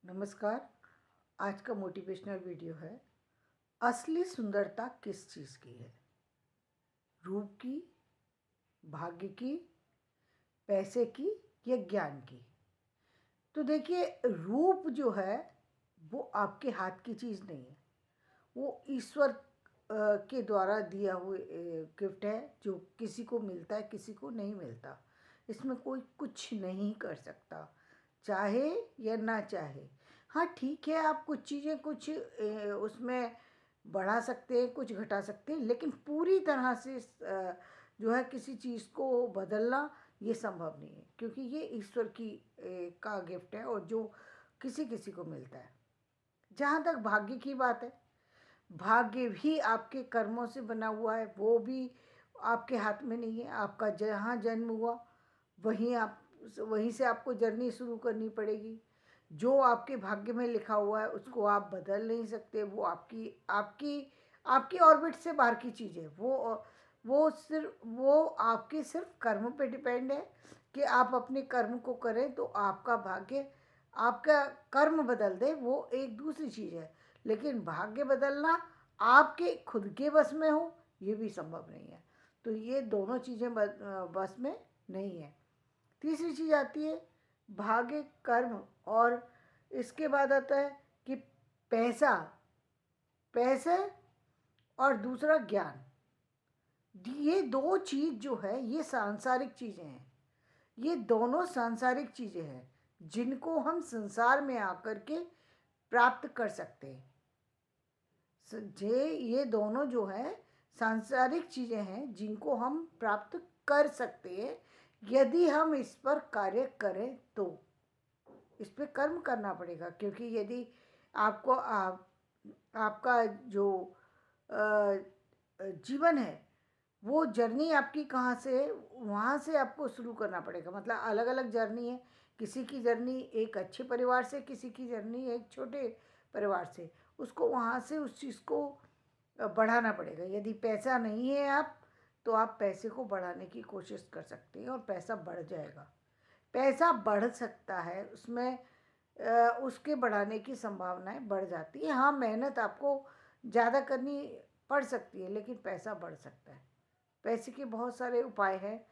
नमस्कार। आज का मोटिवेशनल वीडियो है। असली सुंदरता किस चीज़ की है? रूप की, भाग्य की, पैसे की या ज्ञान की? तो देखिए, रूप जो है वो आपके हाथ की चीज़ नहीं है। वो ईश्वर के द्वारा दिया हुआ गिफ्ट है, जो किसी को मिलता है, किसी को नहीं मिलता। इसमें कोई कुछ नहीं कर सकता, चाहे या ना चाहे। हाँ ठीक है, आप कुछ चीज़ें उसमें बढ़ा सकते हैं, कुछ घटा सकते हैं, लेकिन पूरी तरह से जो है किसी चीज़ को बदलना ये संभव नहीं है, क्योंकि ये ईश्वर की का गिफ्ट है और जो किसी किसी को मिलता है। जहाँ तक भाग्य की बात है, भाग्य भी आपके कर्मों से बना हुआ है, वो भी आपके हाथ में नहीं है। आपका जहाँ जन्म हुआ वहीं से आपको जर्नी शुरू करनी पड़ेगी। जो आपके भाग्य में लिखा हुआ है उसको आप बदल नहीं सकते। वो आपकी आपकी आपकी ऑर्बिट से बाहर की चीज़ है। वो आपके सिर्फ कर्म पे डिपेंड है कि आप अपने कर्म को करें तो आपका भाग्य, आपका कर्म बदल दे, वो एक दूसरी चीज़ है। लेकिन भाग्य बदलना आपके खुद के बस में हो, ये भी संभव नहीं है। तो ये दोनों चीज़ें बस में नहीं है। तीसरी चीज़ आती है भाग्य, कर्म, और इसके बाद आता है कि पैसा, पैसे, और दूसरा ज्ञान। ये दो चीज़ जो है ये सांसारिक चीज़ें हैं। ये दोनों सांसारिक चीज़ें हैं जिनको हम संसार में आकर के प्राप्त कर सकते हैं। ये दोनों जो है सांसारिक चीज़ें हैं जिनको हम प्राप्त कर सकते हैं, यदि हम इस पर कार्य करें तो। इस पर कर्म करना पड़ेगा, क्योंकि यदि आपका जो जीवन है, वो जर्नी आपकी कहाँ से है, वहाँ से आपको शुरू करना पड़ेगा। मतलब अलग अलग जर्नी है। किसी की जर्नी एक अच्छे परिवार से, किसी की जर्नी एक छोटे परिवार से। उसको वहाँ से उस चीज़ को बढ़ाना पड़ेगा। यदि पैसा नहीं है तो आप पैसे को बढ़ाने की कोशिश कर सकते हैं और पैसा बढ़ जाएगा। पैसा बढ़ सकता है, उसमें उसके बढ़ाने की संभावनाएं बढ़ जाती है। हाँ, मेहनत आपको ज़्यादा करनी पड़ सकती है, लेकिन पैसा बढ़ सकता है। पैसे के बहुत सारे उपाय हैं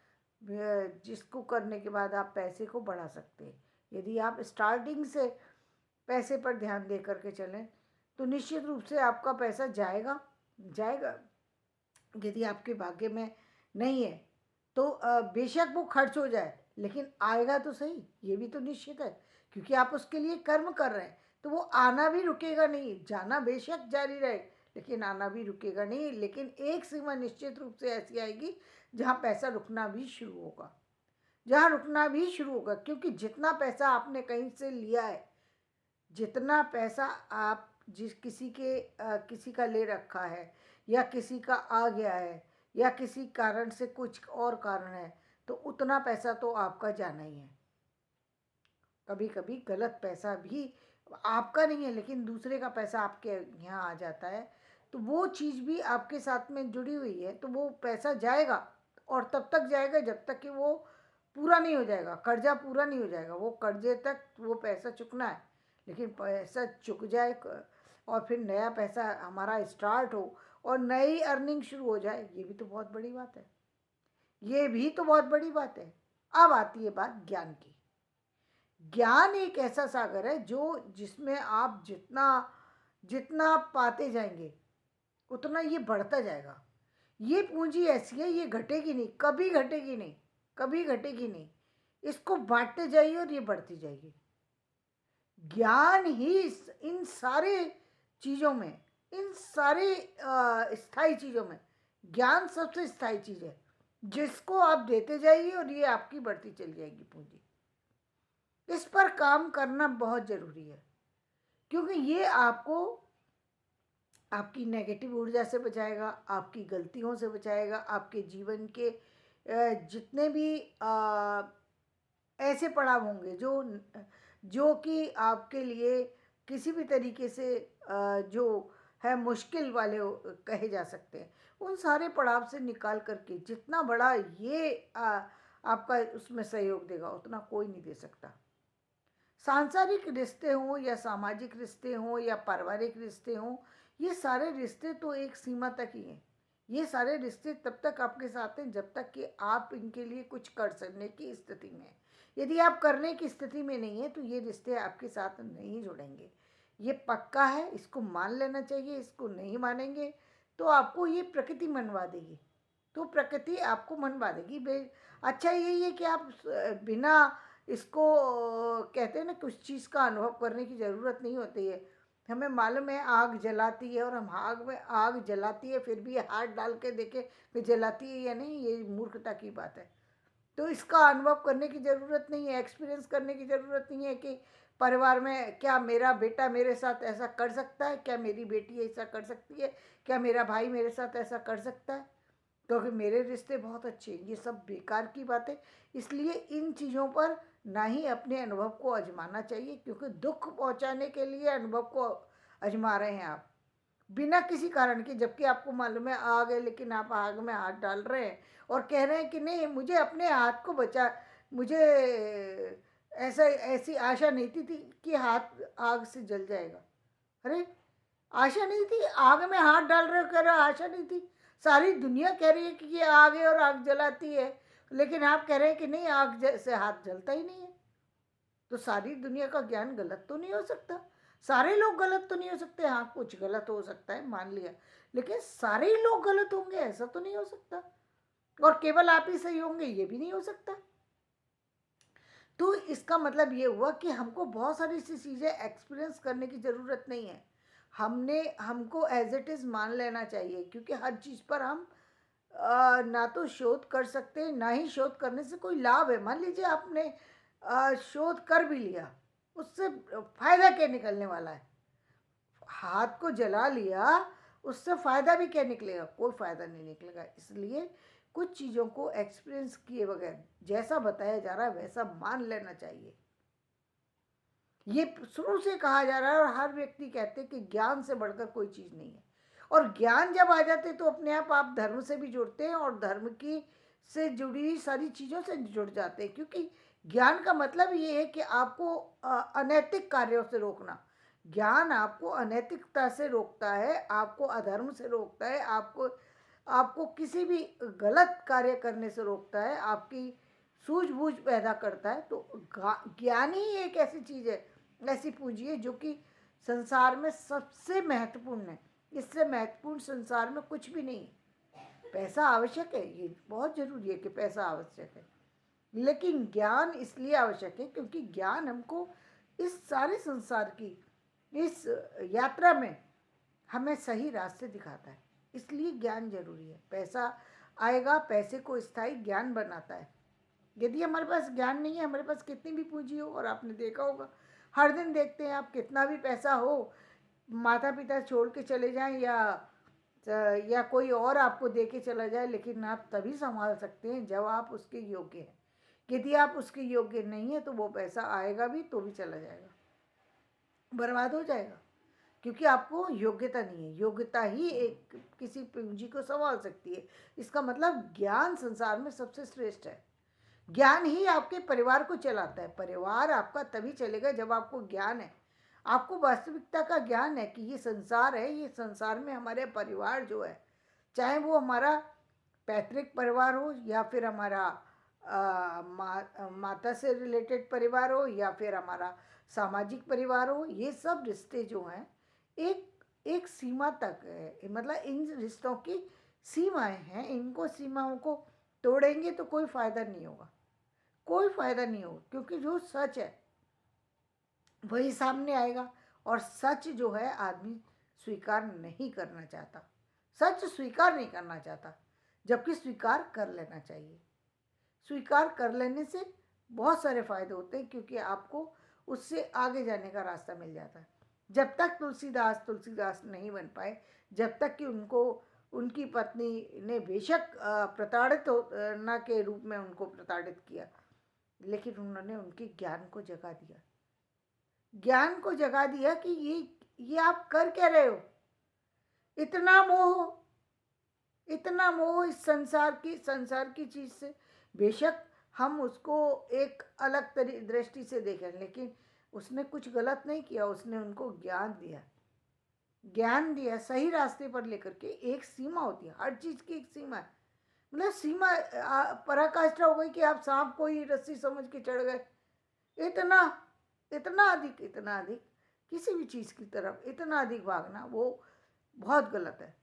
जिसको करने के बाद आप पैसे को बढ़ा सकते हैं। यदि आप स्टार्टिंग से पैसे पर ध्यान दे करके चलें तो निश्चित रूप से आपका पैसा जाएगा जाएगा। यदि आपके भाग्य में नहीं है तो बेशक वो खर्च हो जाए, लेकिन आएगा तो सही, ये भी तो निश्चित है, क्योंकि आप उसके लिए कर्म कर रहे हैं। तो वो आना भी रुकेगा नहीं, जाना बेशक जारी रहे, लेकिन आना भी रुकेगा नहीं। लेकिन एक सीमा निश्चित रूप से ऐसी आएगी जहाँ पैसा रुकना भी शुरू होगा, क्योंकि जितना पैसा आपने कहीं से लिया है, जितना पैसा आप किसी का ले रखा है, या किसी का आ गया है, या किसी कारण से कुछ और कारण है, तो उतना पैसा तो आपका जाना ही है। कभी कभी गलत पैसा भी आपका नहीं है, लेकिन दूसरे का पैसा आपके यहाँ आ जाता है, तो वो चीज़ भी आपके साथ में जुड़ी हुई है, तो वो पैसा जाएगा। और तब तक जाएगा जब तक कि वो पूरा नहीं हो जाएगा, कर्जा पूरा नहीं हो जाएगा। वो कर्जे तक वो पैसा चुकना है, लेकिन पैसा चुक जाए और फिर नया पैसा हमारा स्टार्ट हो और नई अर्निंग शुरू हो जाए, ये भी तो बहुत बड़ी बात है। अब आती है बात ज्ञान की। ज्ञान एक ऐसा सागर है जिसमें आप जितना जितना आप पाते जाएंगे उतना ये बढ़ता जाएगा। ये पूंजी ऐसी है, ये घटेगी नहीं, कभी घटेगी नहीं। इसको बांटते जाइए और ये बढ़ती जाएगी। ज्ञान ही इन सारे चीज़ों में, इन सारे स्थायी चीज़ों में ज्ञान सबसे स्थायी चीज़ है, जिसको आप देते जाइए और ये आपकी बढ़ती चली जाएगी पूंजी। इस पर काम करना बहुत ज़रूरी है, क्योंकि ये आपको आपकी नेगेटिव ऊर्जा से बचाएगा, आपकी गलतियों से बचाएगा, आपके जीवन के जितने भी ऐसे पड़ाव होंगे जो कि आपके लिए किसी भी तरीके से जो है मुश्किल वाले कहे जा सकते हैं, उन सारे पड़ाव से निकाल करके जितना बड़ा ये आपका उसमें सहयोग देगा, उतना कोई नहीं दे सकता। सांसारिक रिश्ते हों या सामाजिक रिश्ते हों या पारिवारिक रिश्ते हों, ये सारे रिश्ते तो एक सीमा तक ही हैं। ये सारे रिश्ते तब तक आपके साथ हैं जब तक कि आप इनके लिए कुछ कर सकने की स्थिति में हैं। यदि आप करने की स्थिति में नहीं है तो ये रिश्ते आपके साथ नहीं जुड़ेंगे। ये पक्का है, इसको मान लेना चाहिए। इसको नहीं मानेंगे तो आपको ये प्रकृति मनवा देगी, तो प्रकृति आपको मनवा देगी। अच्छा यही है कि आप बिना इसको कहते हैं ना, कुछ चीज़ का अनुभव करने की ज़रूरत नहीं होती है। हमें मालूम है आग जलाती है, और हम आग जलाती है फिर भी हाथ डाल के देखें कि जलाती है या नहीं, ये मूर्खता की बात है। तो इसका अनुभव करने की ज़रूरत नहीं है, एक्सपीरियंस करने की ज़रूरत नहीं है कि परिवार में क्या मेरा बेटा मेरे साथ ऐसा कर सकता है, क्या मेरी बेटी ऐसा कर सकती है, क्या मेरा भाई मेरे साथ ऐसा कर सकता है, क्योंकि मेरे रिश्ते बहुत अच्छे हैं। ये सब बेकार की बात है। इसलिए इन चीज़ों पर ना ही अपने अनुभव को आजमाना चाहिए, क्योंकि दुख पहुंचाने के लिए अनुभव को आजमा रहे हैं आप बिना किसी कारण के। जबकि आपको मालूम है आग है, लेकिन आप आग में हाथ डाल रहे हैं और कह रहे हैं कि नहीं, मुझे अपने हाथ को बचा, मुझे ऐसा ऐसी आशा नहीं थी कि हाथ आग से जल जाएगा। अरे आशा नहीं थी, आग में हाथ डाल रहे हो, कह रहे हो आशा नहीं थी। सारी दुनिया कह रही है कि ये आग है और आग जलाती है, लेकिन आप कह रहे हैं कि नहीं, आग से हाथ जलता ही नहीं है। तो सारी दुनिया का ज्ञान गलत तो नहीं हो सकता, सारे लोग गलत तो नहीं हो सकते। हाँ कुछ गलत हो सकता है, मान लिया, लेकिन सारे ही लोग गलत होंगे ऐसा तो नहीं हो सकता, और केवल आप ही सही होंगे ये भी नहीं हो सकता। तो इसका मतलब ये हुआ कि हमको बहुत सारी सी चीज़ें एक्सपीरियंस करने की ज़रूरत नहीं है। हमको एज इट इज़ मान लेना चाहिए, क्योंकि हर चीज़ पर हम ना तो शोध कर सकते हैं, ना ही शोध करने से कोई लाभ है। मान लीजिए आपने शोध कर भी लिया, उससे फायदा क्या निकलने वाला है? हाथ को जला लिया, उससे फायदा भी क्या निकलेगा? कोई फायदा नहीं निकलेगा। इसलिए कुछ चीज़ों को एक्सपीरियंस किए बगैर जैसा बताया जा रहा है वैसा मान लेना चाहिए। ये शुरू से कहा जा रहा है, और हर व्यक्ति कहते हैं कि ज्ञान से बढ़कर कोई चीज़ नहीं है। और ज्ञान जब आ जाते तो अपने आप धर्म से भी जुड़ते हैं, और धर्म की से जुड़ी हुई सारी चीज़ों से जुड़ जाते हैं। क्योंकि ज्ञान का मतलब ये है कि आपको अनैतिक कार्यों से रोकना। ज्ञान आपको अनैतिकता से रोकता है, आपको अधर्म से रोकता है, आपको आपको किसी भी गलत कार्य करने से रोकता है, आपकी सूझबूझ पैदा करता है। तो ज्ञान ही एक ऐसी चीज़ है, ऐसी पूंजी है जो कि संसार में सबसे महत्वपूर्ण है। इससे महत्वपूर्ण संसार में कुछ भी नहीं है। पैसा आवश्यक है, ये बहुत ज़रूरी है कि पैसा आवश्यक है, लेकिन ज्ञान इसलिए आवश्यक है क्योंकि ज्ञान हमको इस सारे संसार की इस यात्रा में हमें सही रास्ते दिखाता है। इसलिए ज्ञान जरूरी है। पैसा आएगा, पैसे को स्थायी ज्ञान बनाता है। यदि हमारे पास ज्ञान नहीं है, हमारे पास कितनी भी पूंजी हो, और आपने देखा होगा हर दिन देखते हैं आप, कितना भी पैसा हो, माता पिता छोड़ के चले जाएं या कोई और आपको दे के चला जाए, लेकिन आप तभी संभाल सकते हैं जब आप उसके योग्य हैं। यदि आप उसके योग्य नहीं है तो वो पैसा आएगा भी तो भी चला जाएगा, बर्बाद हो जाएगा, क्योंकि आपको योग्यता नहीं है। योग्यता ही एक किसी पूंजी को संभाल सकती है। इसका मतलब ज्ञान संसार में सबसे श्रेष्ठ है। ज्ञान ही आपके परिवार को चलाता है। परिवार आपका तभी चलेगा जब आपको ज्ञान है, आपको वास्तविकता का ज्ञान है कि ये संसार है, ये संसार में हमारे परिवार जो है, चाहे वो हमारा पैतृक परिवार हो या फिर हमारा माता से रिलेटेड परिवार हो या फिर हमारा सामाजिक परिवार हो, ये सब रिश्ते जो हैं एक एक सीमा तक है। मतलब इन रिश्तों की सीमाएं हैं, इनको सीमाओं को तोड़ेंगे तो कोई फ़ायदा नहीं होगा, कोई फ़ायदा नहीं होगा, क्योंकि जो सच है वही सामने आएगा। और सच जो है आदमी स्वीकार नहीं करना चाहता, सच स्वीकार नहीं करना चाहता, जबकि स्वीकार कर लेना चाहिए। स्वीकार कर लेने से बहुत सारे फ़ायदे होते हैं, क्योंकि आपको उससे आगे जाने का रास्ता मिल जाता है। जब तक तुलसीदास नहीं बन पाए, जब तक कि उनको उनकी पत्नी ने बेशक प्रताड़ित ना के रूप में उनको प्रताड़ित किया, लेकिन उन्होंने उनके ज्ञान को जगा दिया, ज्ञान को जगा दिया कि ये आप कर क्या रहे हो? इतना मोह, इतना मोह इस संसार की चीज़ से। बेशक हम उसको एक अलग दृष्टि से देखें, लेकिन उसने कुछ गलत नहीं किया, उसने उनको ज्ञान दिया सही रास्ते पर लेकर के। एक सीमा होती है, हर चीज़ की एक सीमा है। मतलब सीमा पराकाष्ठा हो गई कि आप सांप को ही रस्सी समझ के चढ़ गए। इतना इतना अधिक किसी भी चीज़ की तरफ इतना अधिक भागना वो बहुत गलत है।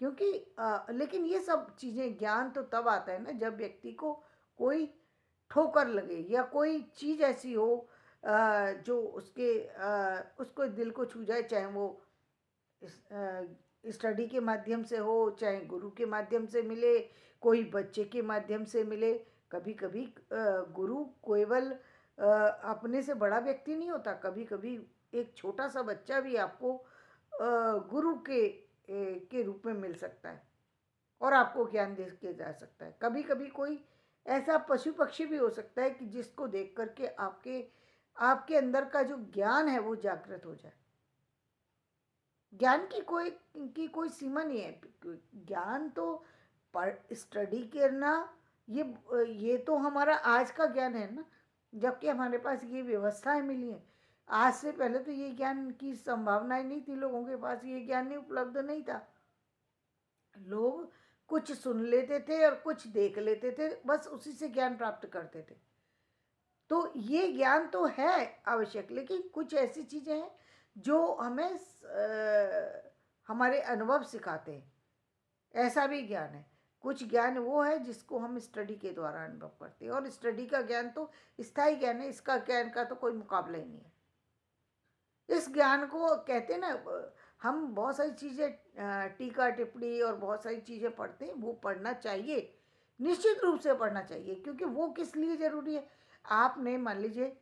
क्योंकि लेकिन ये सब चीज़ें, ज्ञान तो तब आता है ना जब व्यक्ति को कोई ठोकर लगे या कोई चीज़ ऐसी हो जो उसको दिल को छू जाए, चाहे वो स्टडी के माध्यम से हो, चाहे गुरु के माध्यम से मिले, कोई बच्चे के माध्यम से मिले। कभी कभी गुरु केवल अपने से बड़ा व्यक्ति नहीं होता, कभी कभी एक छोटा सा बच्चा भी आपको गुरु के रूप में मिल सकता है और आपको ज्ञान दे के जा सकता है। कभी कभी कोई ऐसा पशु पक्षी भी हो सकता है कि जिसको देख करके आपके अंदर का जो ज्ञान है वो जागृत हो जाए। ज्ञान की कोई सीमा नहीं है। ज्ञान तो स्टडी करना, ये तो हमारा आज का ज्ञान है ना, जबकि हमारे पास ये व्यवस्थाएं मिली हैं। आज से पहले तो ये ज्ञान की संभावनाएं नहीं थी, लोगों के पास ये ज्ञान नहीं उपलब्ध नहीं था। लोग कुछ सुन लेते थे और कुछ देख लेते थे, बस उसी से ज्ञान प्राप्त करते थे। तो ये ज्ञान तो है आवश्यक, लेकिन कुछ ऐसी चीज़ें हैं जो हमें हमारे अनुभव सिखाते हैं। ऐसा भी ज्ञान है। कुछ ज्ञान वो है जिसको हम स्टडी के द्वारा अनुभव करते हैं, और स्टडी का ज्ञान तो स्थायी ज्ञान है, इसका ज्ञान का तो कोई मुकाबला ही नहीं है। इस ज्ञान को कहते हैं ना, हम बहुत सारी चीज़ें टीका टिप्पणी और बहुत सारी चीज़ें पढ़ते हैं, वो पढ़ना चाहिए, निश्चित रूप से पढ़ना चाहिए। क्योंकि वो किस लिए ज़रूरी है? आपने मान लीजिए,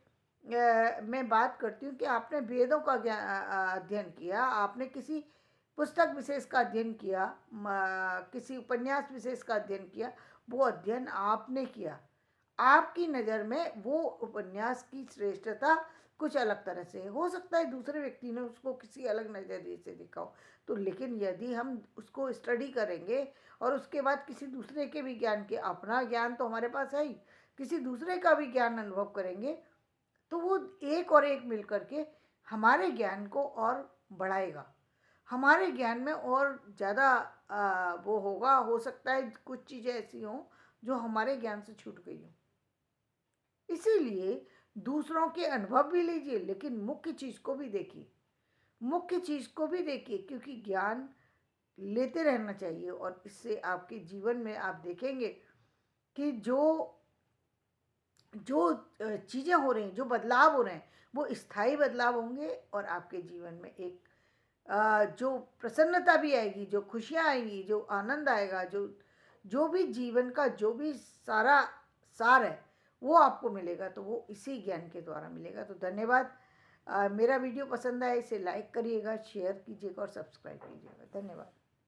मैं बात करती हूँ कि आपने वेदों का अध्ययन किया, आपने किसी पुस्तक विशेष का अध्ययन किया, किसी उपन्यास विशेष का अध्ययन किया, वो अध्ययन आपने किया। आपकी नज़र में वो उपन्यास की श्रेष्ठता कुछ अलग तरह से हो सकता है, दूसरे व्यक्ति ने उसको किसी अलग नज़रिए से देखा हो। तो लेकिन यदि हम उसको स्टडी करेंगे और उसके बाद किसी दूसरे के भी ज्ञान के, अपना ज्ञान तो हमारे पास है ही, किसी दूसरे का भी ज्ञान अनुभव करेंगे, तो वो एक और एक मिल करके हमारे ज्ञान को और बढ़ाएगा। हमारे ज्ञान में और ज़्यादा वो होगा। हो सकता है कुछ चीज़ें ऐसी हों जो हमारे ज्ञान से छूट गई हों। इसीलिए दूसरों के अनुभव भी लीजिए, लेकिन मुख्य चीज़ को भी देखिए, क्योंकि ज्ञान लेते रहना चाहिए। और इससे आपके जीवन में आप देखेंगे कि जो चीज़ें हो रही हैं, जो बदलाव हो रहे हैं, वो स्थायी बदलाव होंगे और आपके जीवन में एक जो प्रसन्नता भी आएगी, जो खुशियाँ आएंगी, जो आनंद आएगा, जो भी जीवन का जो भी सारा सार है वो आपको मिलेगा, तो वो इसी ज्ञान के द्वारा मिलेगा। तो धन्यवाद। मेरा वीडियो पसंद आए इसे लाइक करिएगा, शेयर कीजिएगा और सब्सक्राइब कीजिएगा। धन्यवाद।